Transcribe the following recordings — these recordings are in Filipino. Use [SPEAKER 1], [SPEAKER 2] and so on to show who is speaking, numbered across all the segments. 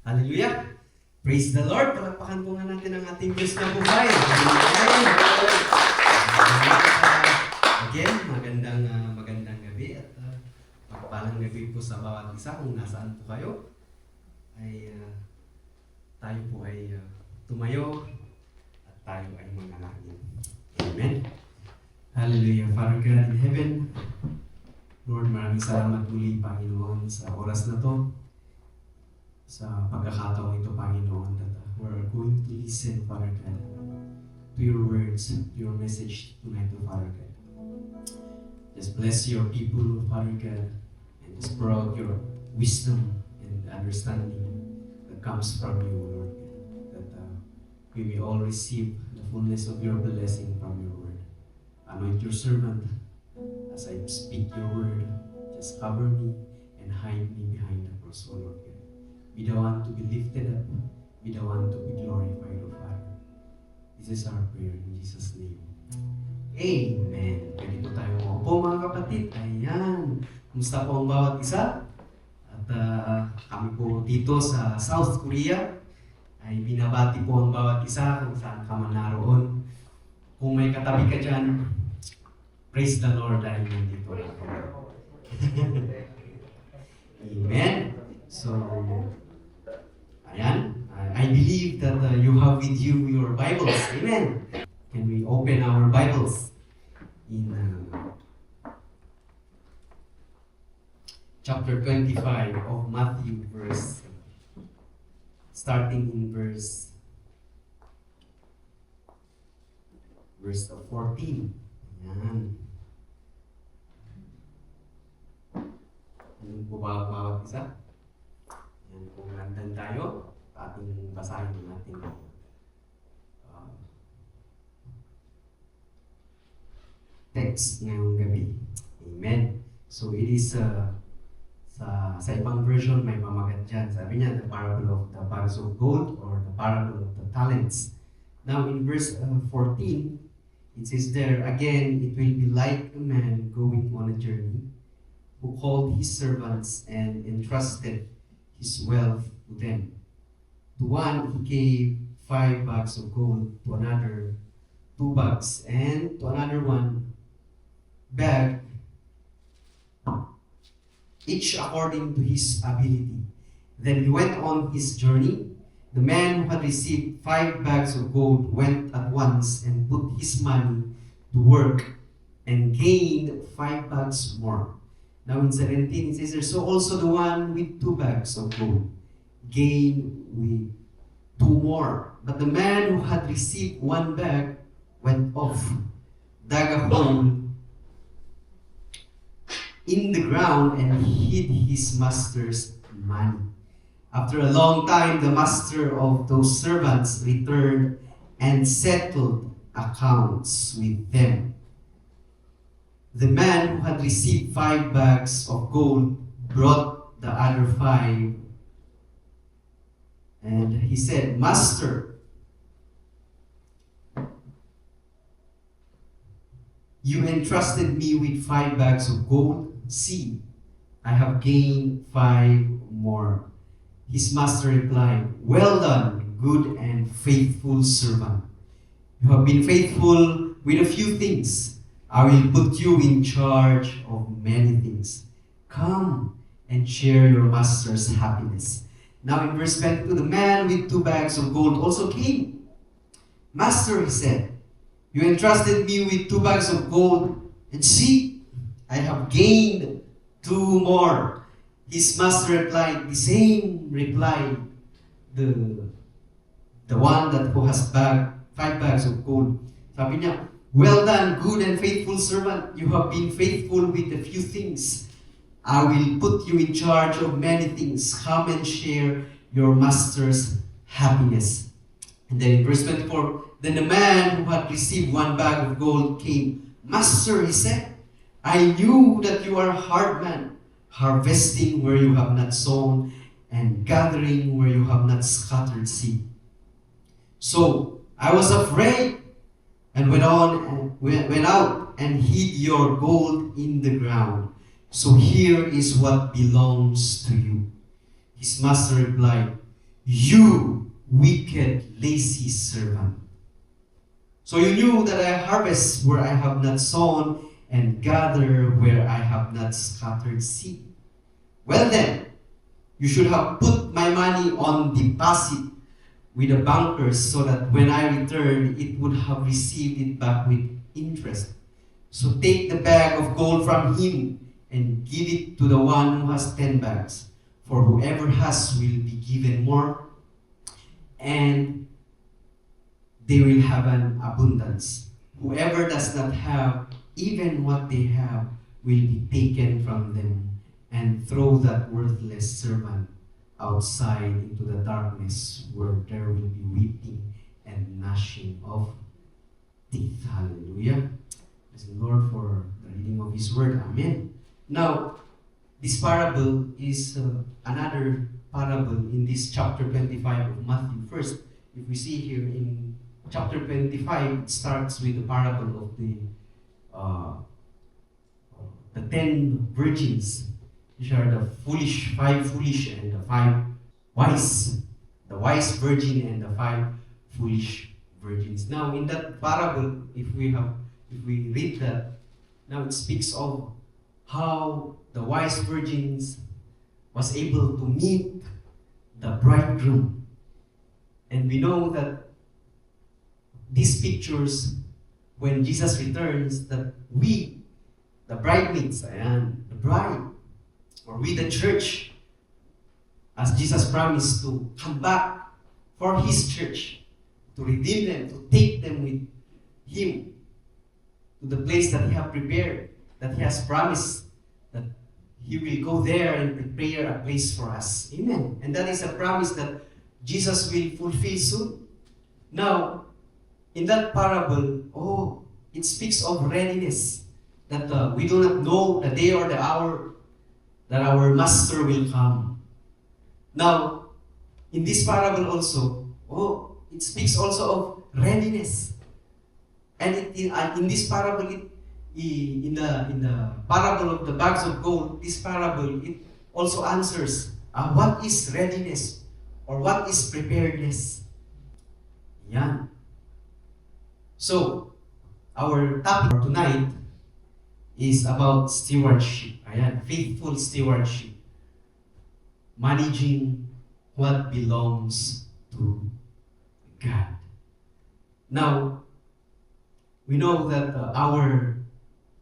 [SPEAKER 1] Hallelujah! Praise the Lord! Palakpakan po nga natin ang ating Diyos na buhay. Again, magandang gabi at magpalang gabi po sa bawat isa kung nasaan po kayo. Tayo po ay tumayo at tayo ay manalangin. Amen. Hallelujah. Father God in heaven, Lord, maraming salamat muli, Panginoon, sa oras na to, sa pagkakataon ito, Panginoon, that we're going to listen, Father God, to your words, to your message tonight, Father God. Just bless your people, Father God, and just pour out your wisdom and understanding that comes from you, Lord God, that we may all receive the fullness of your blessing from your word. Anoint your servant as I speak your word. Just cover me and hide me behind the cross, O Lord God. Be the one to be lifted up, be the one to be glorified, O Father. This is our prayer in Jesus' name. Amen. Pwede po tayo po mga kapatid. Ayan. Kumusta po ang bawat isa? At kami po dito sa South Korea ay binabati po ang bawat isa kung saan ka man naroon. Kung may katabi ka dyan, praise the Lord dahil nandito na po. Amen. So, ayan. I believe that you have with you your Bibles. Amen. Can we open our Bibles in chapter 25 of Matthew, starting in verse 14. Ayan. Ano po ba ang bawat isa? Ayan, kung nandan tayo, ating basahin ng ating text ngayong gabi. Amen. So it is sa ibang version may pamagat dyan. Sabi niya, the parable of the bags of gold or the parable of the talents. Now in verse 14, it says there, again, it will be like a man going on a journey who called his servants and entrusted his wealth to them. To one he gave 5 bags of gold, to another 2 bags, and to another 1 bag, each according to his ability. Then he went on his journey. The man who had received 5 bags of gold went at once and put his money to work and gained 5 bags more. Now in 17 it says there, so also the one with 2 bags of gold gained with 2 more. But the man who had received 1 bag went off, dug a hole in the ground and hid his master's money. After a long time, the master of those servants returned and settled accounts with them. The man who had received 5 bags of gold brought the other 5, and he said, Master, you entrusted me with 5 bags of gold. See, I have gained 5 more. His master replied, well done, good and faithful servant. You have been faithful with a few things. I will put you in charge of many things. Come and share your master's happiness. Now in verse 22, the man with 2 bags of gold also came. Master, he said, you entrusted me with 2 bags of gold, and see, I have gained 2 more. His master replied, the same reply, the one that who has 5 bags of gold. Sabi niya, well done, good and faithful servant. You have been faithful with a few things. I will put you in charge of many things. Come and share your master's happiness. And then in verse 24, then the man who had received 1 bag of gold came. Master, he said, I knew that you are a hard man, harvesting where you have not sown, and gathering where you have not scattered seed. So I was afraid and went out and hid your gold in the ground. So here is what belongs to you. His master replied, You wicked, lazy servant. So you knew that I harvest where I have not sown, and gather where I have not scattered seed. Well then, you should have put my money on deposit with the bankers, so that when I return, it would have received it back with interest. So take the bag of gold from him and give it to the one who has 10 bags. For whoever has will be given more, and they will have an abundance. Whoever does not have, even what they have will be taken from them. And throw that worthless servant outside into the darkness, where there will be weeping and gnashing of teeth. Hallelujah. Praise the Lord for the reading of His Word. Amen. Now, this parable is another parable in this chapter 25 of Matthew. First, if we see here in chapter 25, it starts with the parable of the 10 virgins. These are the five foolish and the 5 wise. The wise virgin and the 5 foolish virgins. Now, in that parable, if we read that, now it speaks of how the wise virgins was able to meet the bridegroom. And we know that these pictures, when Jesus returns, that we, the bridesmaids, and the bride, or we the church, as Jesus promised to come back for His church, to redeem them, to take them with Him to the place that He has prepared, that He has promised that He will go there and prepare a place for us. Amen. And that is a promise that Jesus will fulfill soon. Now, in that parable, it speaks of readiness, that we do not know the day or the hour that our Master will come. Now, in this parable also, it speaks also of readiness. And in this parable, in the parable of the bags of gold, this parable, it also answers what is readiness or what is preparedness. Yan. So, our topic for tonight is about stewardship. Ayan, faithful stewardship. Managing what belongs to God. Now, we know that our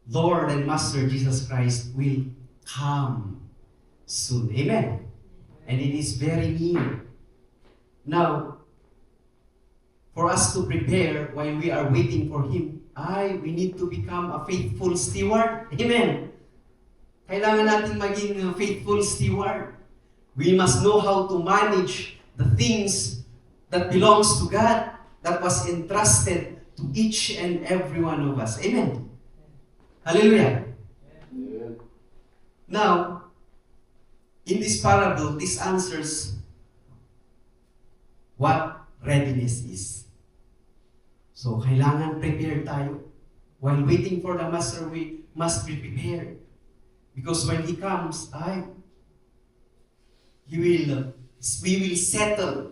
[SPEAKER 1] Lord and Master Jesus Christ will come soon. Amen. And it is very near. Now, for us to prepare while we are waiting for Him, we need to become a faithful steward. Amen. Kailangan natin maging faithful steward. We must know how to manage the things that belongs to God, that was entrusted to each and every one of us. Amen. Hallelujah. Amen. Now, in this parable, this answers what readiness is. So, kailangan prepared tayo. While waiting for the Master, we must be prepared. Because when He comes, we will settle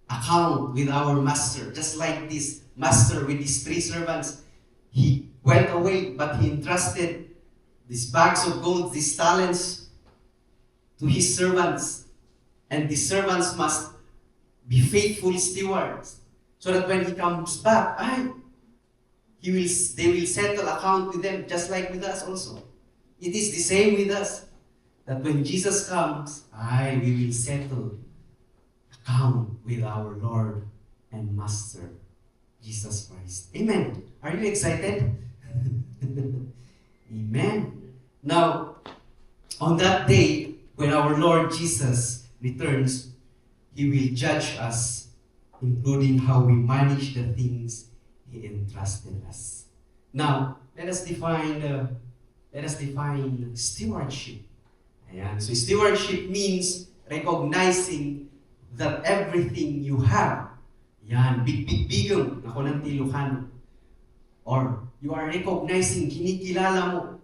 [SPEAKER 1] account with our Master. Just like this Master with these 3 servants. He went away, but he entrusted these bags of gold, these talents, to his servants. And the servants must be faithful stewards, so that when he comes back, they will settle account with them, just like with us also. It is the same with us, that when Jesus comes, we will settle account with our Lord and Master, Jesus Christ. Amen. Are you excited? Amen. Now, on that day, when our Lord Jesus returns, He will judge us, including how we manage the things He entrusted us. Now, let us define stewardship. Ayan. So stewardship means recognizing that everything you have, big-big-bigong, ako ng Ilocano, or you are recognizing, kinikilala mo,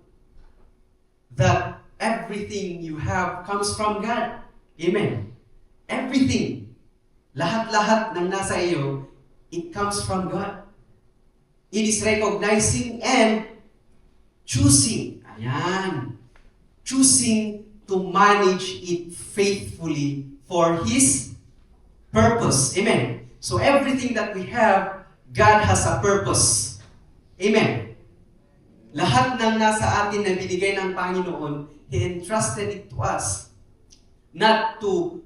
[SPEAKER 1] that everything you have comes from God. Amen. Everything, lahat-lahat ng nasa iyo, it comes from God. It is recognizing and choosing. Ayan. Choosing to manage it faithfully for His purpose. Amen. So everything that we have, God has a purpose. Amen. Lahat ng nasa atin na binigay ng Panginoon, He entrusted it to us. Not to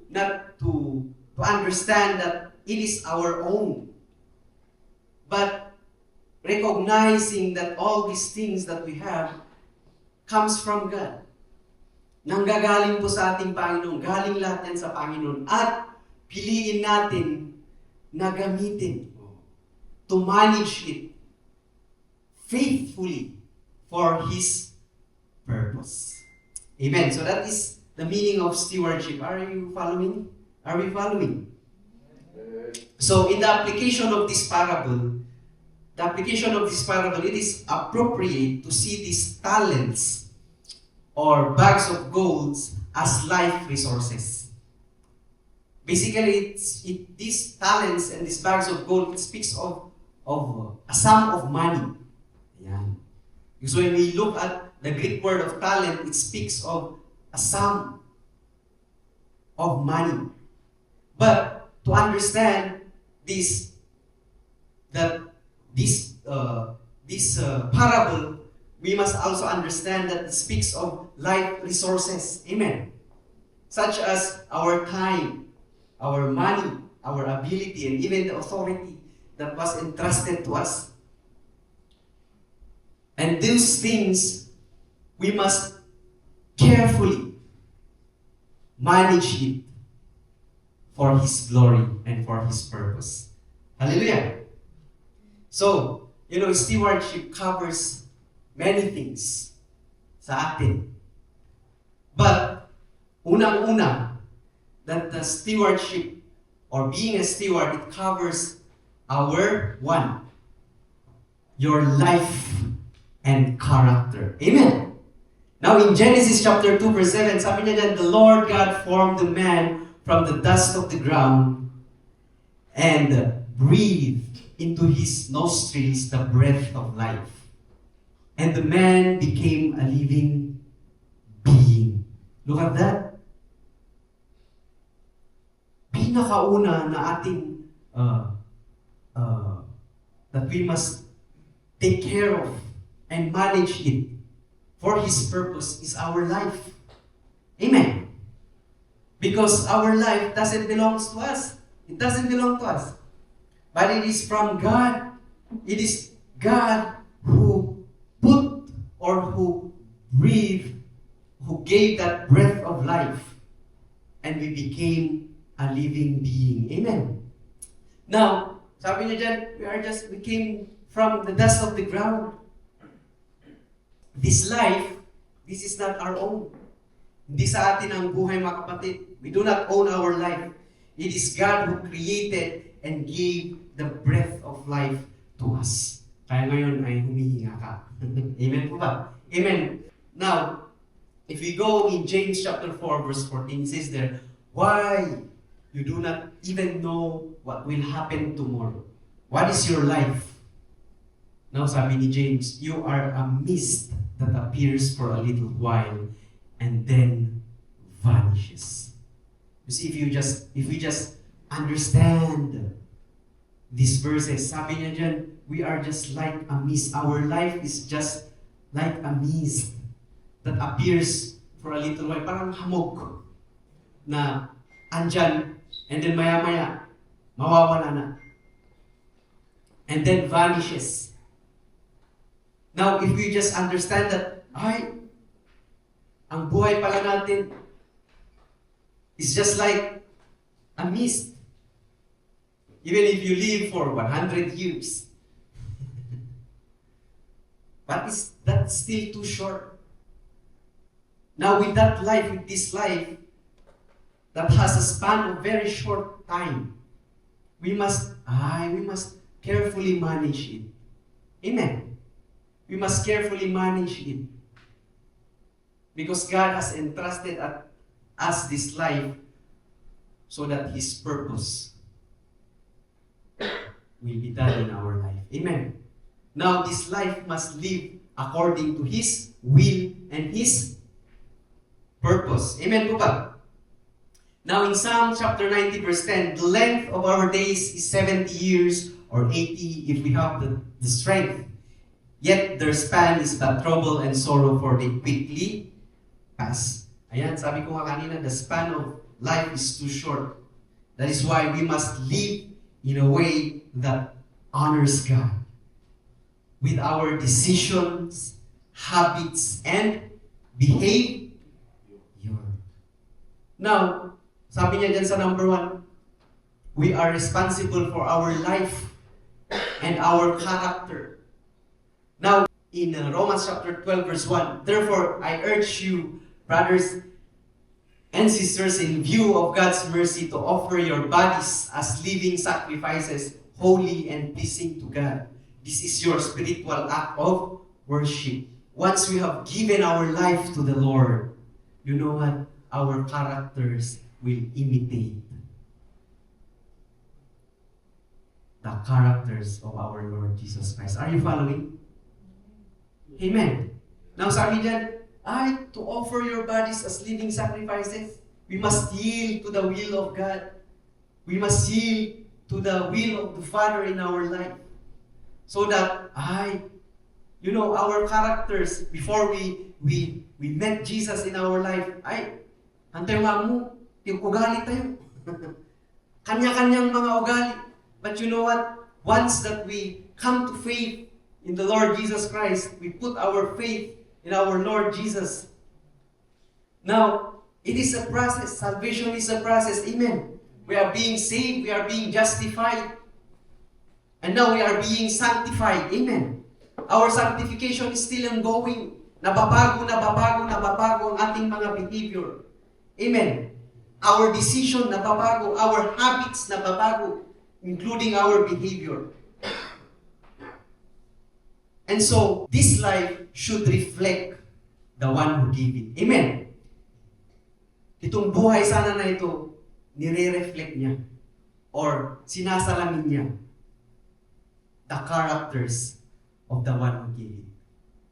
[SPEAKER 1] understand that it is our own. But recognizing that all these things that we have comes from God. Nanggagaling po sa ating Panginoon. Galing lahat yan sa Panginoon. At piliin natin na gamitin to manage it faithfully for His purpose. Amen. So that is the meaning of stewardship. Are you following? Are we following? So in the application of this parable, it is appropriate to see these talents or bags of gold as life resources. Basically, these talents and these bags of gold, it speaks of a sum of money. Ayan. So when we look at the Greek word of talent, it speaks of a sum of money. But to understand this parable, we must also understand that it speaks of life resources. Amen. Such as our time, our money, our ability, and even the authority that was entrusted to us. And these things, we must carefully manage it for His glory and for His purpose. Hallelujah! So, stewardship covers many things sa atin. But, unang-una, that the stewardship or being a steward, it covers your life and character. Amen. Now in Genesis chapter 2 verse 7, sabi niya dyan, the Lord God formed the man from the dust of the ground and breathed into his nostrils the breath of life. And the man became a living being. Look at that. Pinakauna na ating that we must take care of and manage it for His purpose is our life. Amen. Because our life doesn't belong to us. It doesn't belong to us. But it is from God. It is God who put or who breathed, who gave that breath of life. And we became a living being. Amen. Now, sabi niya dyan, we came from the dust of the ground. This life, this is not our own. Hindi sa atin ang buhay, mga kapatid. We do not own our life. It is God who created and gave the breath of life to us. Kaya ngayon ay humihinga ka. Amen po ba? Amen. Now, if we go in James chapter 4 verse 14, it says there, why you do not even know what will happen tomorrow? What is your life? Now, sabi ni James, you are a mist that appears for a little while and then vanishes. You see, if we just understand these verses, sabi niya dyan, we are just like a mist. Our life is just like a mist that appears for a little while. Parang hamog na andyan and then maya-maya, mawawala na. And then vanishes. Now, if we just understand that, ang buhay pala natin is just like a mist. Even if you live for 100 years. But that's still too short. Now, with this life, that has a span of very short time, we must carefully manage it. Amen. We must carefully manage it. Because God has entrusted us this life so that His purpose will be done in our life. Amen. Now, this life must live according to His will and His purpose. Amen po ba? Now, in Psalm chapter 90 verse 10, the length of our days is 70 years or 80 if we have the strength. Yet their span is but trouble and sorrow, for they quickly pass. Ayan, sabi ko nga kanina, the span of life is too short. That is why we must live in a way that honors God with our decisions, habits, and behavior. Now, sabi niya dyan sa number 1, we are responsible for our life and our character. Now, in Romans chapter 12 verse 1, therefore I urge you, brothers and sisters, in view of God's mercy, to offer your bodies as living sacrifices, holy and pleasing to God. This is your spiritual act of worship. Once we have given our life to the Lord, you know what? Our characters will imitate the characters of our Lord Jesus Christ. Are you following? Amen. Now sabi diyan, to offer your bodies as living sacrifices, we must yield to the will of God. We must yield to the will of the Father in our life. So that, our characters, before we met Jesus in our life, antay mo, ugali tayo. Kanya-kanyang mga ugali. But you know what? Once that we come to faith in the Lord Jesus Christ, we put our faith in our Lord Jesus. Now, it is a process. Salvation is a process. Amen. We are being saved. We are being justified. And now we are being sanctified. Amen. Our sanctification is still ongoing. Nababago ang ating mga behavior. Amen. Our decision nababago. Our habits nababago, including our behavior. And so, this life should reflect the one who gave it. Amen. Itong buhay sana na ito, nire-reflect niya or sinasalamin niya the characters of the one who gave it.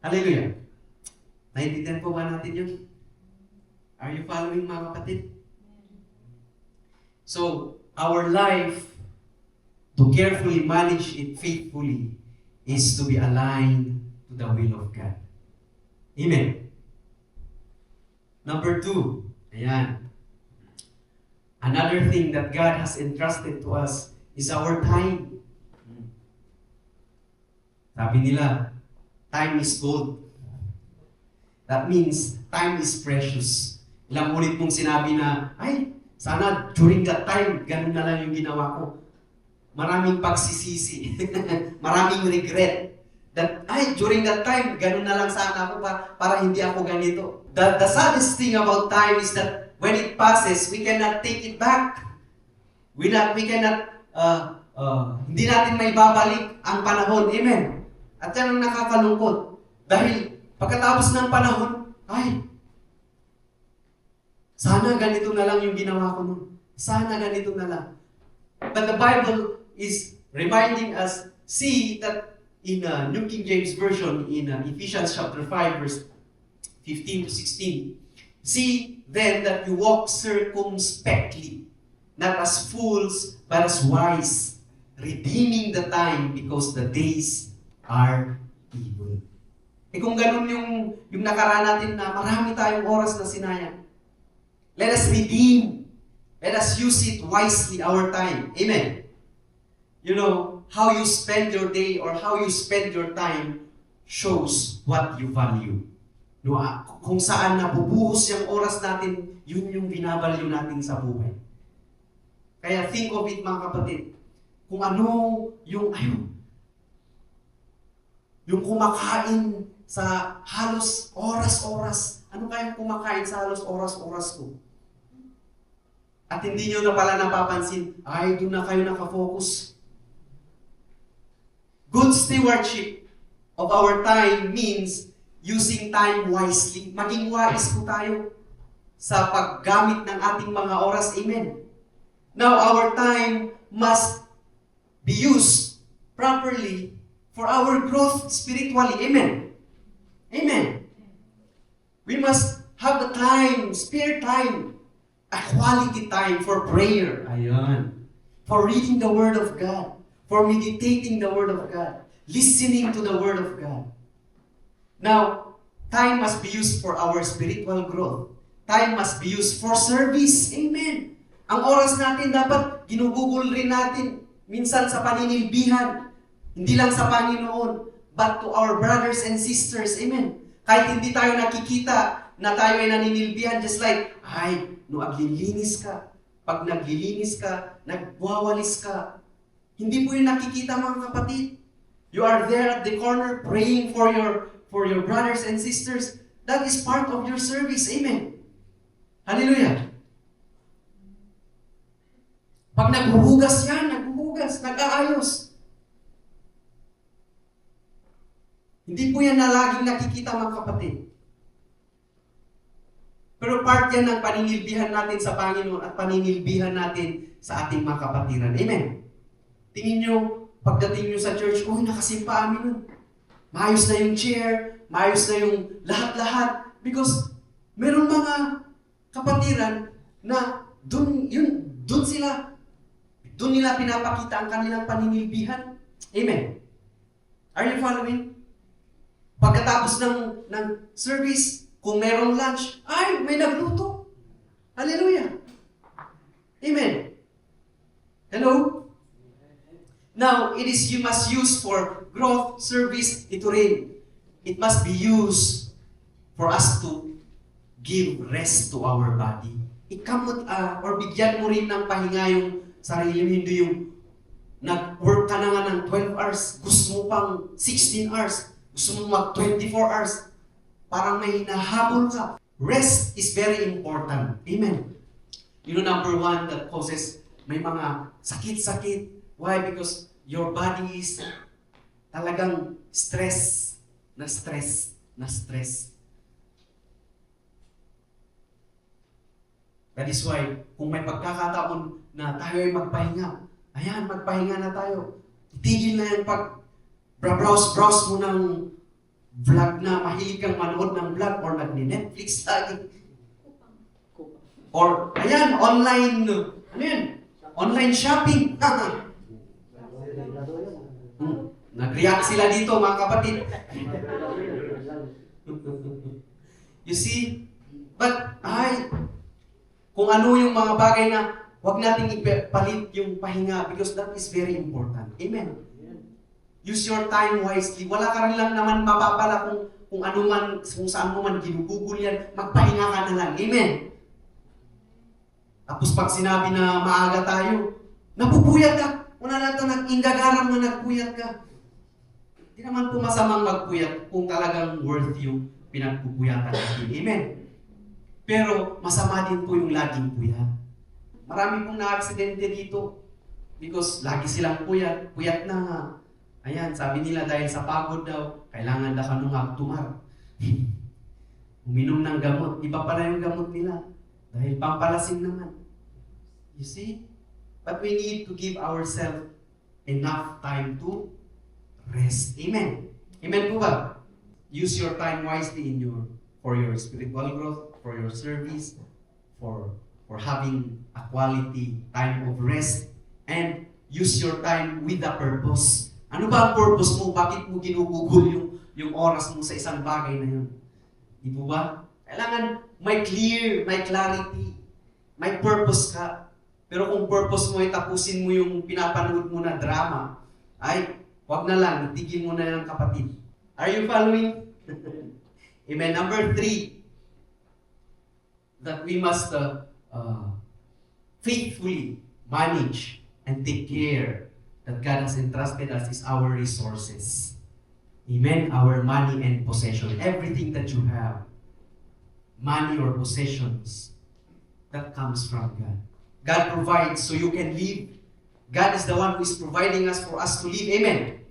[SPEAKER 1] Hallelujah. Naintindihan po ba natin yun? Are you following, mga kapatid? So, our life, to carefully manage it faithfully, is to be aligned to the will of God. Amen. Number 2, ayan. Another thing that God has entrusted to us is our time. Sabi nila, time is gold. That means, time is precious. Ilang ulit mong sinabi na, sana during that time, ganun na lang yung ginawa ko. Maraming pagsisisi. Maraming regret. That, during that time, ganun na lang sana ako para hindi ako ganito. The saddest thing about time is that when it passes, we cannot take it back. We cannot, hindi natin may babalik ang panahon. Amen. At yan ang nakakalungkot. Dahil pagkatapos ng panahon, sana ganito na lang yung ginawa ko nun. Sana ganito na lang. But the Bible is reminding us, see that in New King James Version, in Ephesians chapter 5, verse 15 to 16, see then that you walk circumspectly, not as fools, but as wise, redeeming the time because the days are evil. Kung ganun yung nakaraan natin na marami tayong oras na sinayang, let us redeem. Let us use it wisely, our time. Amen. You know, how you spend your day or how you spend your time shows what you value. No, kung saan nabubuhos yung oras natin, yun yung binavalue natin sa buhay. Kaya think of it, mga kapatid. Kung ano yung kumakain sa halos oras-oras. Ano kayang kumakain sa halos oras-oras ko? At hindi nyo na pala napapansin, doon na kayo nakafocus. Good stewardship of our time means using time wisely. Maging wise po tayo sa paggamit ng ating mga oras. Amen. Now, our time must be used properly for our growth spiritually. Amen. Amen. We must have the time, spare time, a quality time for prayer. Ayan. For reading the Word of God. For meditating the Word of God. Listening to the Word of God. Now, time must be used for our spiritual growth. Time must be used for service. Amen. Ang oras natin dapat ginugugol rin natin minsan sa paninilbihan. Hindi lang sa Panginoon, but to our brothers and sisters. Amen. Kahit hindi tayo nakikita na tayo ay naninilbihan, just like, no aglilinis ka. Pag naglilinis ka, nagwawalis ka. Hindi po yung nakikita, mga kapatid. You are there at the corner praying for your brothers and sisters. That is part of your service. Amen. Hallelujah. Pag naghuhugas yan, nag-aayos. Hindi po yan na laging nakikita, mga kapatid. Pero part yan ng paninilbihan natin sa Panginoon at paninilbihan natin sa ating mga kapatiran. Amen. Tingin nyo, pagdating nyo sa church, nakasimpa amin nun. Maayos na yung chair, maayos na yung lahat-lahat. Because merong mga kapatiran na doon nila pinapakita ang kanilang paninilbihan. Amen. Are you following? Pagkatapos ng service, kung merong lunch, may nagluto. Hallelujah. Amen. Hello? Now, you must use for growth, service, ito rin. It must be used for us to give rest to our body. Ikamot or bigyan mo rin ng pahinga yung sarili mo, hindi yung nag-work ka na nga ng 12 hours, gusto mo pang 16 hours, gusto mo mag 24 hours, parang may hinahabol ka. Rest is very important. Amen. You know, number one that causes may mga sakit-sakit. Why? Because your body is talagang stress. That is why, kung may pagkakataon na tayo ay magpahinga, magpahinga na tayo. Itigil na yan browse mo ng vlog na mahilig kang manood ng vlog or nagni-Netflix lagi. Or, online, online shopping. Nag-react sila dito, mga kapatid. You see? But, kung ano yung mga bagay na huwag nating ipalit yung pahinga because that is very important. Amen. Use your time wisely. Wala ka rin lang naman mapapala kung ano man, kung saan mo man ginugugol yan, magpahinga ka na lang. Amen. Tapos pag sinabi na maaga tayo, napupuyat ka. Una natin nag-indagaran na nagpuyat ka. Hindi naman po masamang magpuyat kung talagang worth yung pinagpupuyatan natin. Amen. Pero masama din po yung laging puyat. Marami pong na-aksidente dito because lagi silang puyat. Puyat na nga. Ayan, sabi nila dahil sa pagod daw, kailangan na kanong tumar. Uminom ng gamot. Iba pala yung gamot nila. Dahil pampalasing naman. You see? But we need to give ourselves enough time to rest. Amen. Amen po ba? Use your time wisely for your spiritual growth, for your service, for having a quality time of rest, and use your time with a purpose. Ano ba ang purpose mo? Bakit mo ginugugol yung oras mo sa isang bagay na yun? Di po ba? Kailangan may clarity, may purpose ka. Pero kung purpose mo ay tapusin mo yung pinapanood mo na drama, wag na lang, itigil mo na lang, kapatid. Are you following? Amen. Number 3, that we must faithfully manage and take care that God has entrusted us is our resources. Amen. Our money and possession. Everything that you have, money or possessions, that comes from God. God provides so you can live. God is the one who is providing us for us to live. Amen.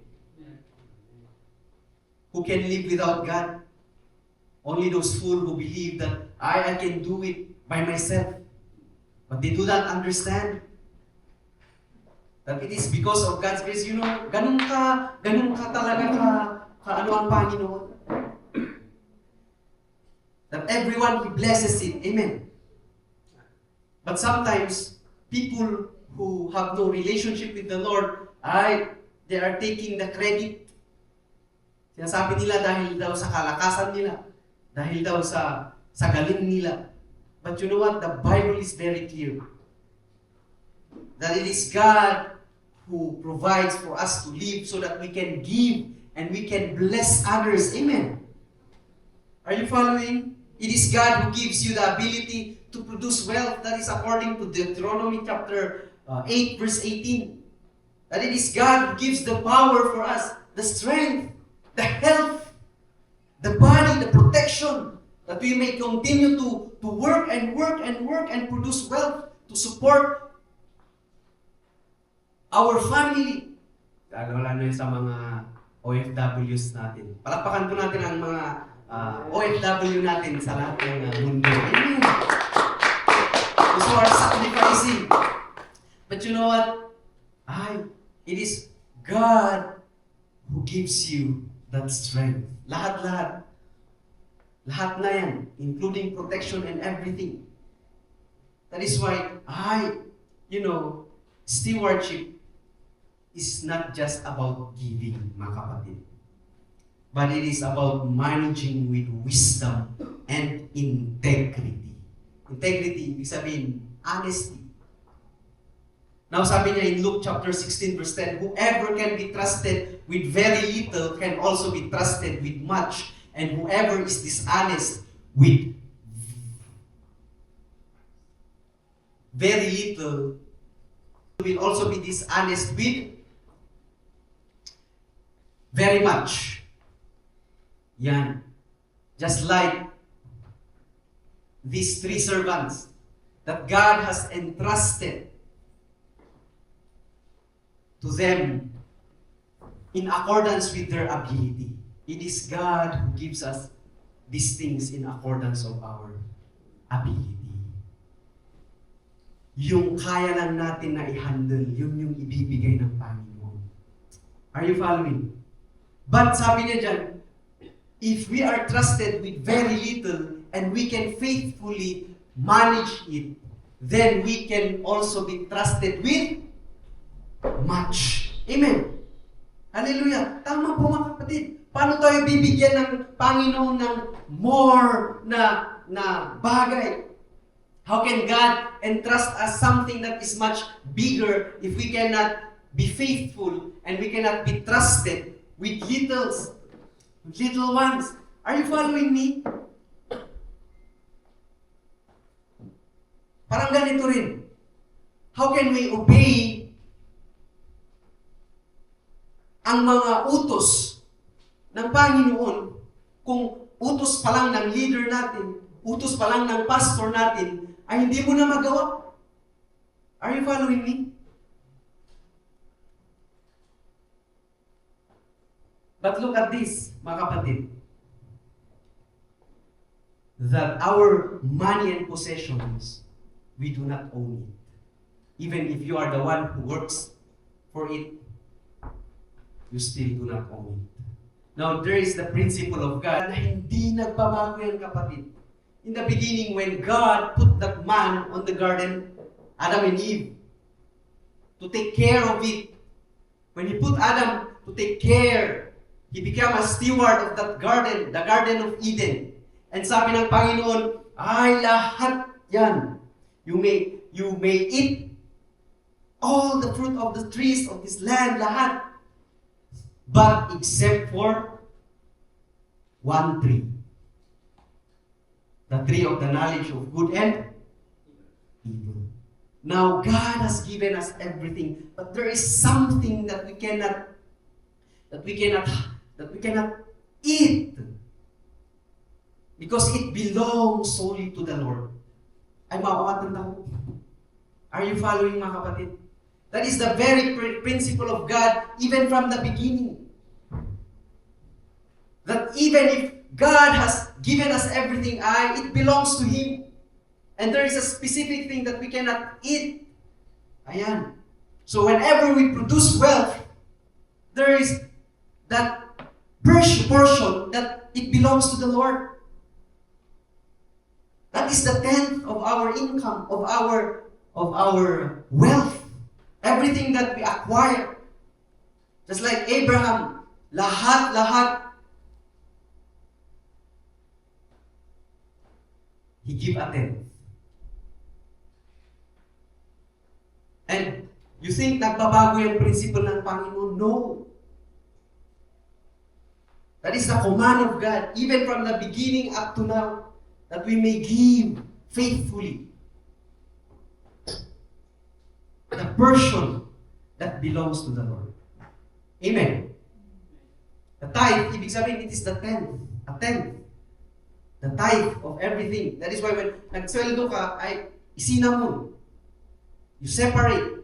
[SPEAKER 1] Who can live without God? Only those fools who believe that I can do it by myself. But they do not understand That it is because of God's grace. You know, ganun ka talaga ano ang Panginoon. That everyone, He blesses it. Amen. But sometimes, people who have no relationship with the Lord, they are taking the credit. Sinasabi nila dahil daw sa kalakasan nila, dahil daw sa galing nila. But you know what? The Bible is very clear. That it is God who provides for us to live so that we can give and we can bless others. Amen. Are you following? It is God who gives you the ability to produce wealth. That is according to Deuteronomy chapter 8 verse 18. That it is God who gives the power for us, the strength, the health, the body, the protection, that we may continue to work and work and work and produce wealth to support our family. Lalo yun sa mga OFWs natin. Palakpakan po natin ang mga OFW natin sa lahat ng mundo. Amen. Those who are sacrificing. But you know what? It is God who gives you that strength. Lahat na yan, including protection and everything. That is why stewardship is not just about giving, mga kapatid. But it is about managing with wisdom and integrity. Integrity, ibig sabihin, honesty. Now sabi niya in Luke chapter 16 verse 10, whoever can be trusted with very little can also be trusted with much. And whoever is dishonest with very little will also be dishonest with very much. Yan. Just like these three servants that God has entrusted to them in accordance with their ability. It is God who gives us these things in accordance of our ability. Yung kaya lang natin na i-handle, yun yung ibibigay ng Panginoon. Are you following? But sabi niya dyan, if we are trusted with very little and we can faithfully manage it, then we can also be trusted with much. Amen. Hallelujah. Tama po mga kapatid. Paano tayo bibigyan ng Panginoon ng more na bagay? How can God entrust us something that is much bigger if we cannot be faithful and we cannot be trusted with little ones? Are you following me? Parang ganito rin. How can we obey ang mga utos ng Panginoon kung utos pa lang ng leader natin, utos pa lang ng pastor natin, ay hindi mo na magawa? Are you following me? But look at this, mga kapatid. That our money and possessions, we do not own it. Even if you are the one who works for it, you still do not own it. Now, there is the principle of God na hindi nagbabago yan, kapatid. In the beginning, when God put that man on the garden, Adam and Eve, to take care of it, when He put Adam to take care, he became a steward of that garden, the Garden of Eden. And sabi ng Panginoon, ay lahat yan. You may eat all the fruit of the trees of this land, lahat. But except for one tree. The tree of the knowledge of good and evil. Now, God has given us everything, but there is something that we cannot eat. Because it belongs solely to the Lord. Ay, mawawatan ako. Are you following, mga kapatid? That is the very principle of God, even from the beginning. That even if God has given us everything, it belongs to Him. And there is a specific thing that we cannot eat. Ayan. So whenever we produce wealth, there is that portion that it belongs to the Lord. That is the tenth of our income, of our wealth. Everything that we acquire. Just like Abraham, lahat, he give a tenth. And you think nagbabago yung principle ng Panginoon? No. That is the command of God, even from the beginning up to now, that we may give faithfully the portion that belongs to the Lord. Amen. The tithe, ibig sabihin, it is the tenth. A tenth. The tithe of everything. That is why when nagsweldo ka, ay isinamon. You separate.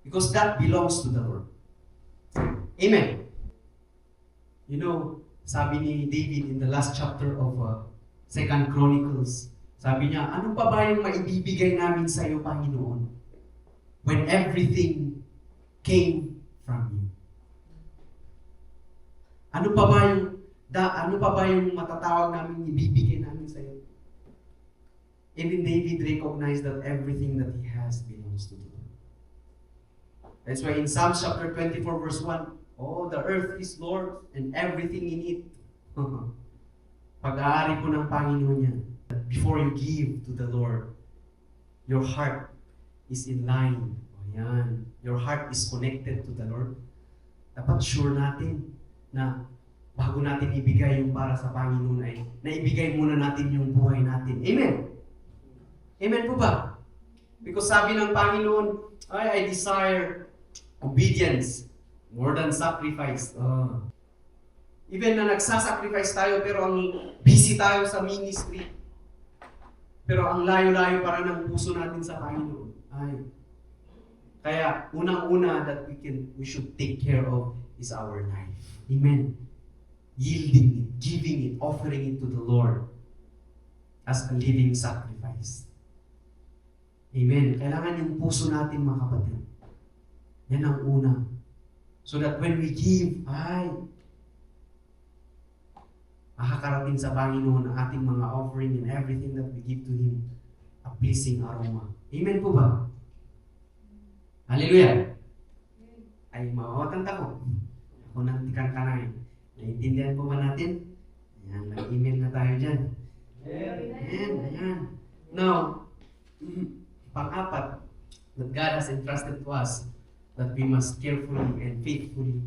[SPEAKER 1] Because that belongs to the Lord. Amen. You know, sabi ni David in the last chapter of 2 Chronicles, sabi niya, ano pa ba yung maibibigay namin sa iyo, Panginoon, when everything came from you? Ano pa ba yung matatawag namin ibibigay namin sa iyo? Even David recognized that everything that he has belongs to the Lord. That's why in Psalms chapter 24 verse 1, oh, the earth is Lord and everything in it. Pag-aari po ng Panginoon yan. Before you give to the Lord, your heart is in line. Ayan. Your heart is connected to the Lord. Dapat sure natin na bago natin ibigay yung para sa Panginoon ay naibigay muna natin yung buhay natin. Amen? Amen po ba? Because sabi ng Panginoon, I desire obedience more than sacrifice. Even na nagsasacrifice tayo pero ang busy tayo sa ministry. Pero ang layo-layo para ng puso natin sa Panginoon. Kaya unang-una that we should take care of is our life. Amen. Yielding it, giving it, offering it to the Lord as a living sacrifice. Amen. Kailangan yung puso natin, mga kapatid. Yan ang una. So that when we give, makakarating sa Panginoon ang ating mga offering and everything that we give to Him, a pleasing aroma. Amen po ba? Hallelujah! Ay, mawawatanta ko. Ako nang tikang-kanay. Naintindihan po ba natin? Ayan, nag-email na tayo dyan. Ayan. Now, pang-apat, that God has entrusted to us that we must carefully and faithfully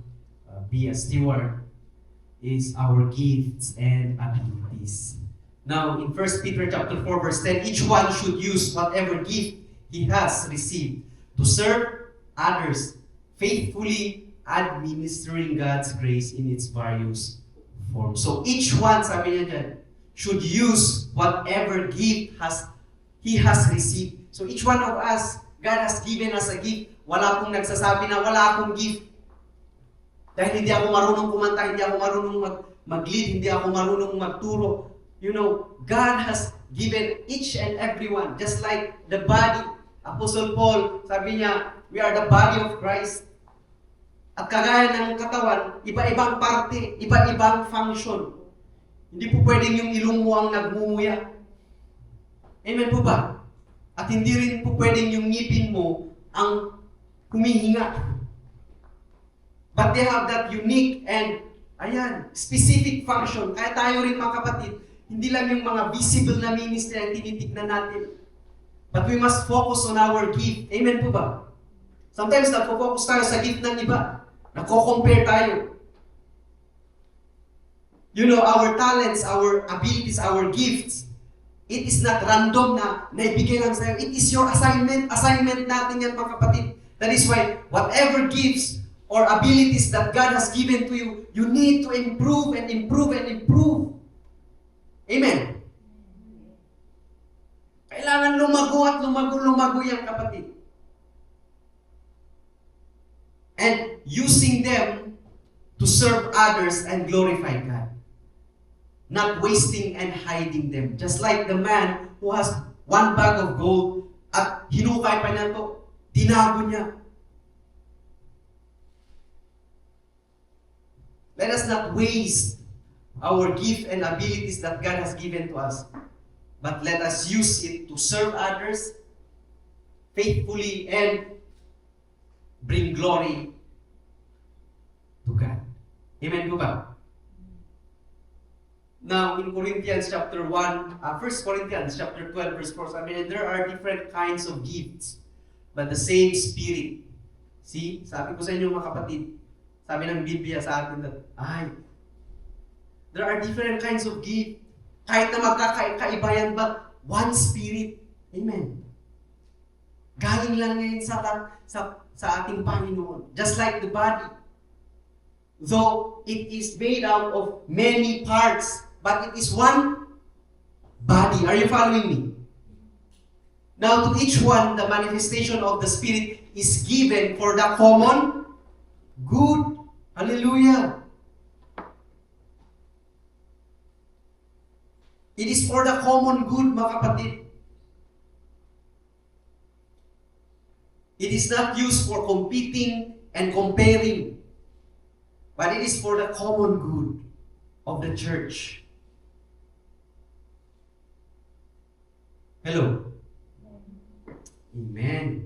[SPEAKER 1] be a steward is our gifts and abilities. Now, in 1 Peter chapter 4, verse 10, each one should use whatever gift he has received to serve others faithfully, administering God's grace in its various forms. So each one, sabi niya dyan, should use whatever gift he has received. So each one of us, God has given us a gift. Wala pong nagsasabi na wala akong gift. Dahil hindi ako marunong kumanta, hindi ako marunong mag-lead, hindi ako marunong magturo. You know, God has given each and every one, just like the body. Apostle Paul, sabi niya, we are the body of Christ. At kagaya ng katawan, iba-ibang parte, iba-ibang function. Hindi po pwedeng yung ilong mo ang nagmumuya. Amen po ba? At hindi rin po pwedeng yung ngipin mo ang humihinga. But they have that unique and, specific function. Kaya tayo rin, mga kapatid, hindi lang yung mga visible na ministry ang tinitignan natin. But we must focus on our gift. Amen po ba? Sometimes nagpo-focus tayo sa gift ng iba. Nagko-compare tayo. You know, our talents, our abilities, our gifts, it is not random na naibigay lang sa'yo. It is your assignment. Assignment natin yan, mga kapatid. That is why, whatever gifts or abilities that God has given to you, you need to improve and improve and improve. Amen? Kailangan lumago at lumago yan, kapatid. And using them to serve others and glorify God. Not wasting and hiding them. Just like the man who has one bag of gold at hinukay pa niya to. Tinago niya. Let us not waste our gift and abilities that God has given to us, but let us use it to serve others faithfully and bring glory to God. Amen po ba? Now, in Corinthians chapter 1, 1 Corinthians chapter 12, verse 4, sabi niya, there are different kinds of gifts, but the same Spirit. See? Sabi ko sa inyo mga kapatid, sabi ng Biblia sa atin that, there are different kinds of gift. Kahit na magkakaiba yan, but one Spirit. Amen. Galing lang ngayon sa ating Panginoon. Just like the body. Though it is made out of many parts, but it is one body. Are you following me? Now, to each one, the manifestation of the Spirit is given for the common good. Hallelujah. It is for the common good, mga kapatid. It is not used for competing and comparing, but it is for the common good of the church. Hello? Amen.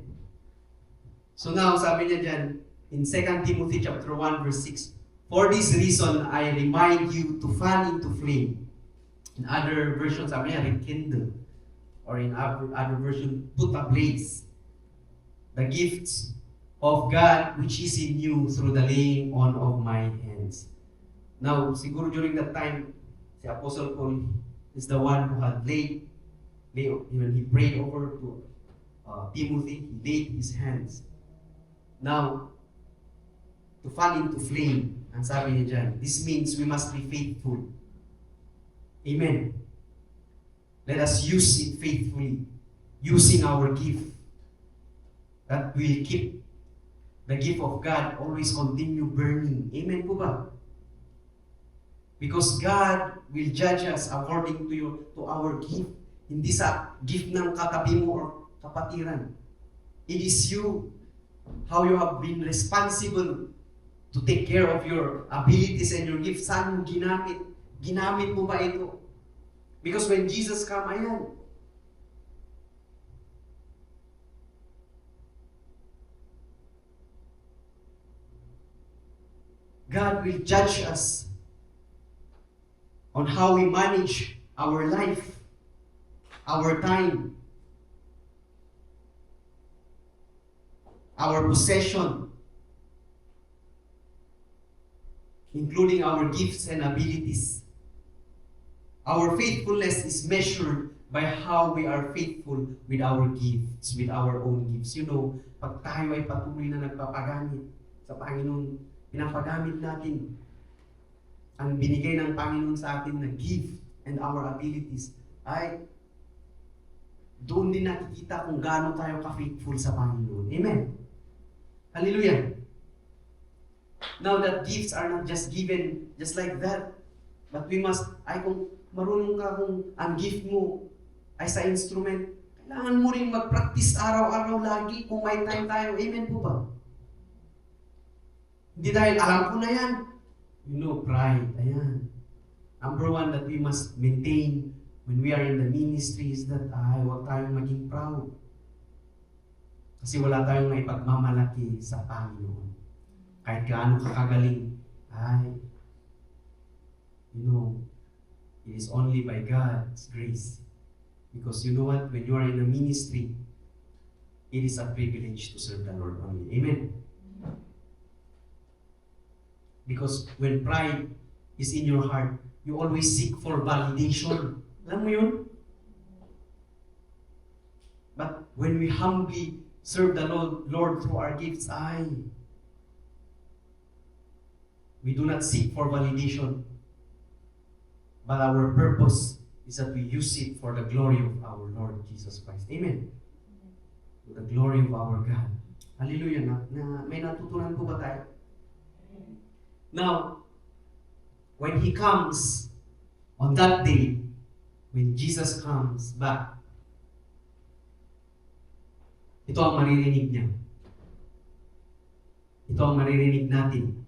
[SPEAKER 1] So now, sabi niya dyan, in 2 Timothy chapter 1, verse 6, for this reason, I remind you to fan into flame. In other versions, sabi niya, rekindle. Or in other version, put ablaze the gifts of God which is in you through the laying on of my hands. Now, siguro during that time, si Apostle Paul is the one who had when he prayed over to Timothy, he laid his hands. Now, to fan into flame, ang sabi niya dyan, this means we must be faithful. Amen. Let us use it faithfully, using our gift, that will keep the gift of God always continue burning. Amen po ba? Because God will judge us according to our gift. Hindi sa gift ng katabi mo or kapatiran. It is you, how you have been responsible to take care of your abilities and your gifts. Saan mo ginamit? Ginamit mo ba ito? Because when Jesus come, ayan. God will judge us on how we manage our life, our time, our possession, including our gifts and abilities. Our faithfulness is measured by how we are faithful with our gifts, with our own gifts. You know, pag tayo ay patuloy na nagpapagamit sa Panginoon, pinapagamit natin ang binigay ng Panginoon sa atin na gift and our abilities, ay doon din nakikita kung gaano tayo ka-faithful sa Panginoon. Amen. Hallelujah. Now that gifts are not just given just like that, but we must, kung marunong ka kung ang gift mo ay sa instrument, kailangan mo rin mag-practice araw-araw lagi kung may time tayo. Amen po ba? Hindi dahil alam ko na yan. You know, pride. Ayan. Number one that we must maintain when we are in the ministry is that, huwag tayong maging proud. Kasi wala tayong maipagmamalaki sa Panginoon. Kahit gaano kakagaling, you know, it is only by God's grace. Because you know what? When you are in a ministry, it is a privilege to serve the Lord only. Amen. Because when pride is in your heart, you always seek for validation. Alam mo yun? But when we humbly serve the Lord through our gifts, we do not seek for validation. But our purpose is that we use it for the glory of our Lord Jesus Christ. Amen. For the glory of our God. Hallelujah. May natutunan po ba tayo? Now, when He comes on that day, when Jesus comes back, Ito ang maririnig niya. Ito ang maririnig natin.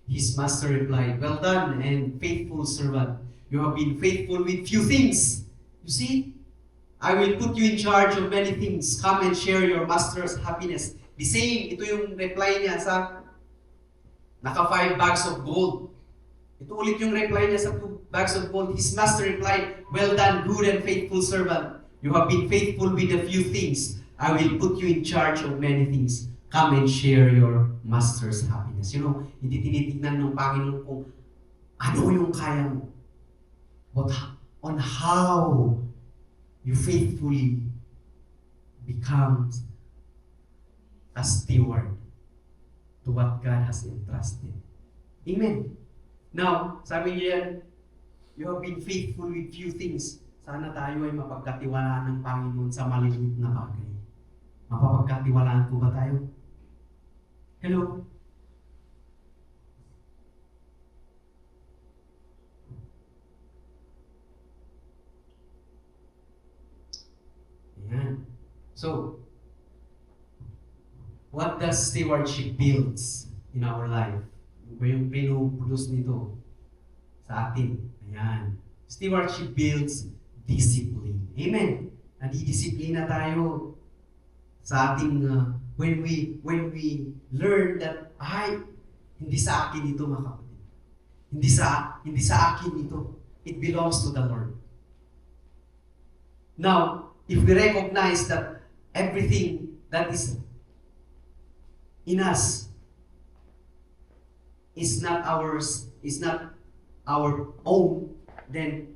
[SPEAKER 1] His master replied, "Well done and faithful servant. You have been faithful with few things. You see, I will put you in charge of many things. Come and share your master's happiness." The same, ito yung reply niya sa naka 5 bags of gold. Ito ulit yung reply niya sa 2 bags of gold. His master replied, "Well done, good and faithful servant. You have been faithful with a few things. I will put you in charge of many things. Come and share your master's happiness." You know, hindi tinitignan ng Panginoon kung ano yung kaya mo, but on how you faithfully become a steward to what God has entrusted. Amen. Now, sabi niya yan, you have been faithful with few things. Sana tayo ay mapagkatiwalaan ng Panginoon sa maliliit na bagay. Mapapagkatiwalaan ko ba tayo? Hello? Ayan. So, what does stewardship builds in our life? Ano yung pinoproduce nito sa atin? Ayan. Stewardship builds discipline. Amen. Nadidisiplina tayo sa ating when we learn that hindi sa akin ito, mga kapatid. Hindi sa akin ito. It belongs to the Lord. Now, if we recognize that everything that is in us is not ours, is not our own, then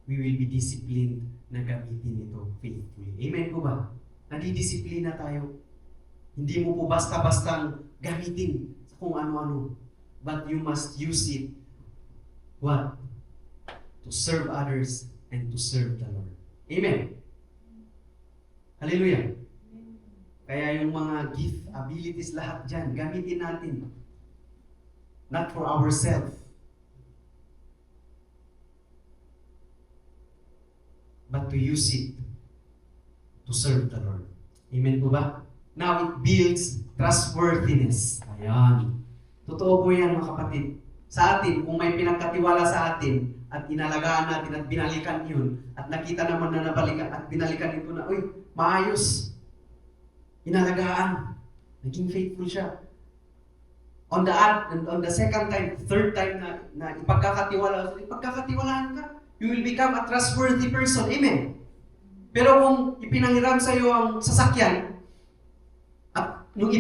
[SPEAKER 1] we will be disciplined na gamitin ito faithfully. Amen po ba? Nadidisiplina tayo. Hindi mo po basta-bastang gamitin kung ano-ano. But you must use it. What? To serve others and to serve the Lord. Amen. Hallelujah. Kaya yung mga gift, abilities, lahat dyan, gamitin natin. Not for ourselves. But to use it to serve the Lord. Amen po ba? Now, it builds trustworthiness. Ayan. Totoo po yan, mga kapatid. Sa atin, kung may pinagkatiwala sa atin, at inalagaan natin at binalikan yun, at nakita naman na nabalikan at binalikan ito na, maayos. Inalagaan. Naging faithful siya. On the second time, third time na ipagkakatiwalaan ka, you will become a trustworthy person. Amen. Pero kung ipinanghiram sa iyo ang sasakyan, at nung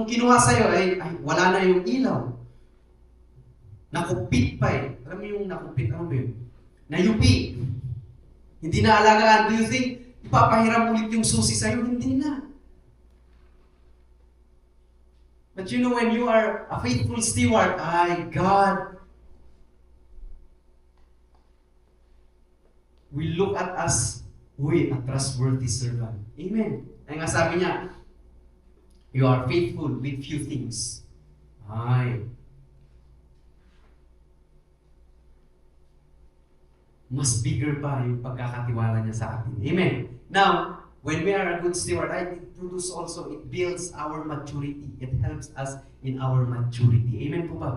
[SPEAKER 1] kinuha sa iyo ay wala na yung ilaw. Nakupit pa eh. Alam mo yung nakupit, ano ba yun? Nayupi. Hindi na alagaan. Do you think ipapahiram ulit yung susi sa iyo? Hindi na. But you know, when you are a faithful steward, God will look at us, a trustworthy servant. Amen. Ay nga sabi niya, you are faithful with few things. Mas bigger pa yung pagkakatiwala niya sa atin. Amen. Now, when we are a good steward, it builds our maturity. It helps us in our maturity. Amen po ba?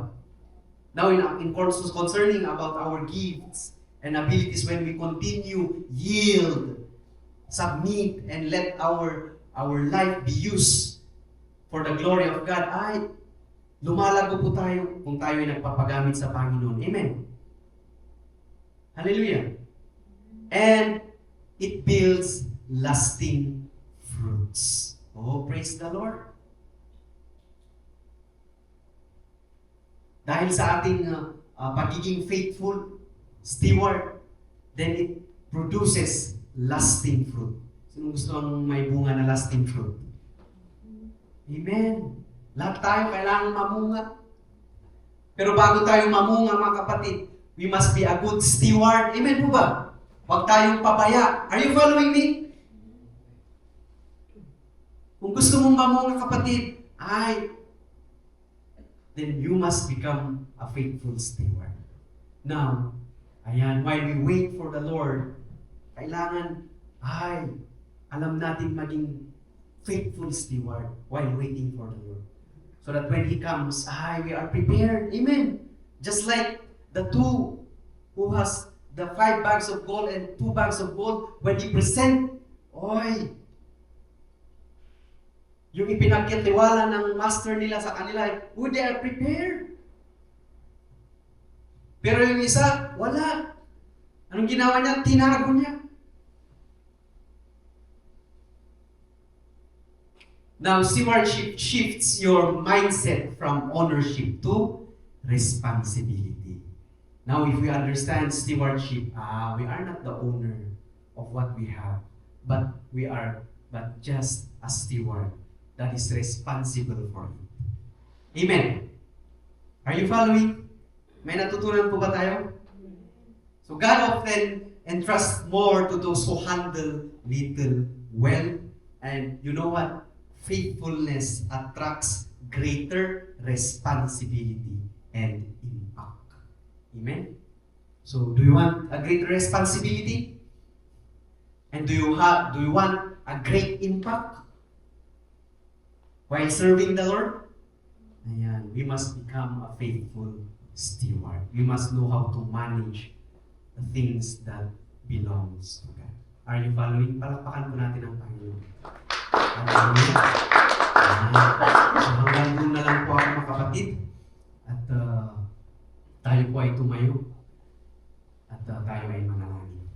[SPEAKER 1] Now, in concerning about our gifts and abilities, when we continue, yield, submit, and let our life be used for the glory of God, lumalago po tayo kung tayo ay nagpapagamit sa Panginoon. Amen. Hallelujah. And it builds lasting fruits. Oh, praise the Lord. Dahil sa ating pagiging faithful steward, then it produces lasting fruit. Sino gusto ang may bunga na lasting fruit? Amen. Lahat tayo kailangan mamunga. Pero bago tayo mamunga, mga kapatid, we must be a good steward. Amen po ba? Huwag tayong papaya. Are you following me? Kung gusto mong mamunga, kapatid, then you must become a faithful steward. Now, while we wait for the Lord, kailangan, alam natin maging faithful steward while waiting for the Lord. So that when He comes, we are prepared. Amen. Just like the two who has the 5 bags of gold and 2 bags of gold, when He present, yung ipinagkatiwala ng master nila sa kanila, they are prepared. Pero yung isa, wala. Anong ginawa niya? Tinago niya. Now, stewardship shifts your mindset from ownership to responsibility. Now, if we understand stewardship, we are not the owner of what we have, but we are just a steward that is responsible for it. Amen. Are you following? May natutunan po ba tayo? So God often entrusts more to those who handle little well. And you know what? Faithfulness attracts greater responsibility and impact. Amen? So do you want a greater responsibility? And do you want a great impact while serving the Lord? Ayan, we must become a faithful steward. We must know how to manage the things that belongs to God. Are you following? Palakpakan po natin ang Panginoon. Hallelujah. So hanggang doon na lang po ako mga kapatid. At tayo po ay tumayo. At tayo ay manalangin.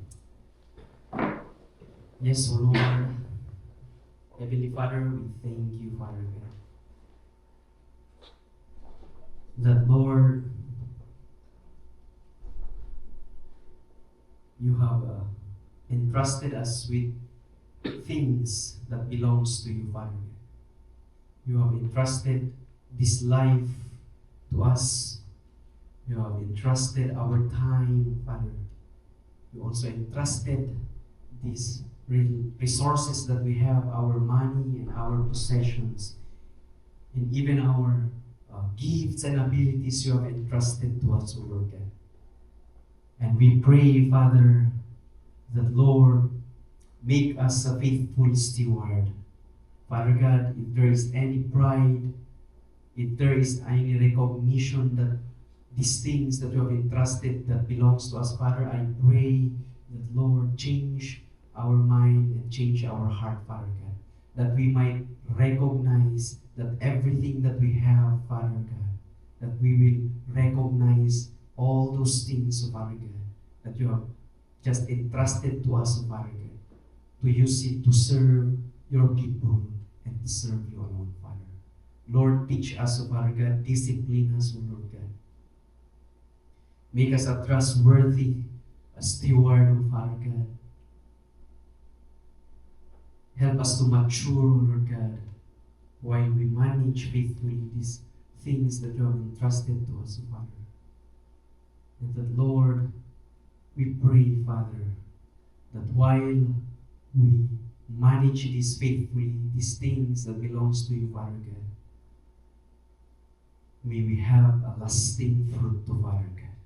[SPEAKER 1] Yes, O Lord. Heavenly Father, we thank you, Father God. That, Lord, you have entrusted us with things that belongs to you, Father. You have entrusted this life to us. You have entrusted our time, Father. You also entrusted these resources that we have, our money and our possessions, and even our gifts and abilities you have entrusted to us, O Lord God. And we pray, Father, that, Lord, make us a faithful steward. Father God, if there is any pride, if there is any recognition that these things that you have entrusted that belongs to us, Father, I pray that, Lord, change our mind and change our heart, Father God, that we might recognize that everything that we have, Father God, that we will recognize all those things, Father God, that you have just entrusted to us, Father God, to use it to serve your people and to serve you alone, Father. Lord, teach us, Father God, discipline us, Lord God. Make us a trustworthy, a steward, Father God. Help us to mature, Lord God, while we manage faithfully these things that you have entrusted to us, Father. And that, Lord, we pray, Father, that while we manage this faithfully, these things that belongs to you, Father God, may we have a lasting fruit to Father God.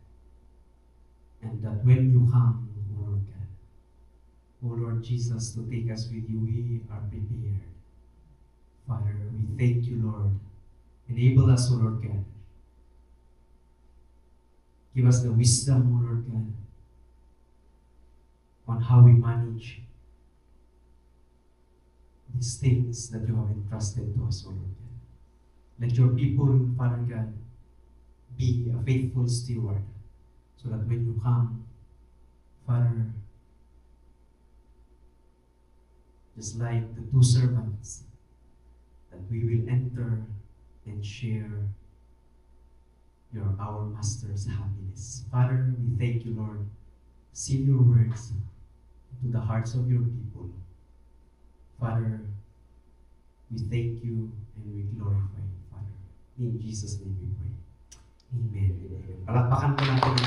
[SPEAKER 1] And that when you come, O Lord God, O Lord Jesus, to take us with you, we are prepared. Father, we thank you, Lord. Enable us, O Lord God. Give us the wisdom, O Lord God, on how we manage these things that you have entrusted to us, O Lord God. Let your people, Father God, be a faithful steward, so that when you come, Father, just like the two servants, that we will enter and share our Master's happiness. Father, we thank you, Lord. Seal your words into the hearts of your people. Father, we thank you and we glorify you, Father. In Jesus' name we pray. Amen. Palakpakan po natin ang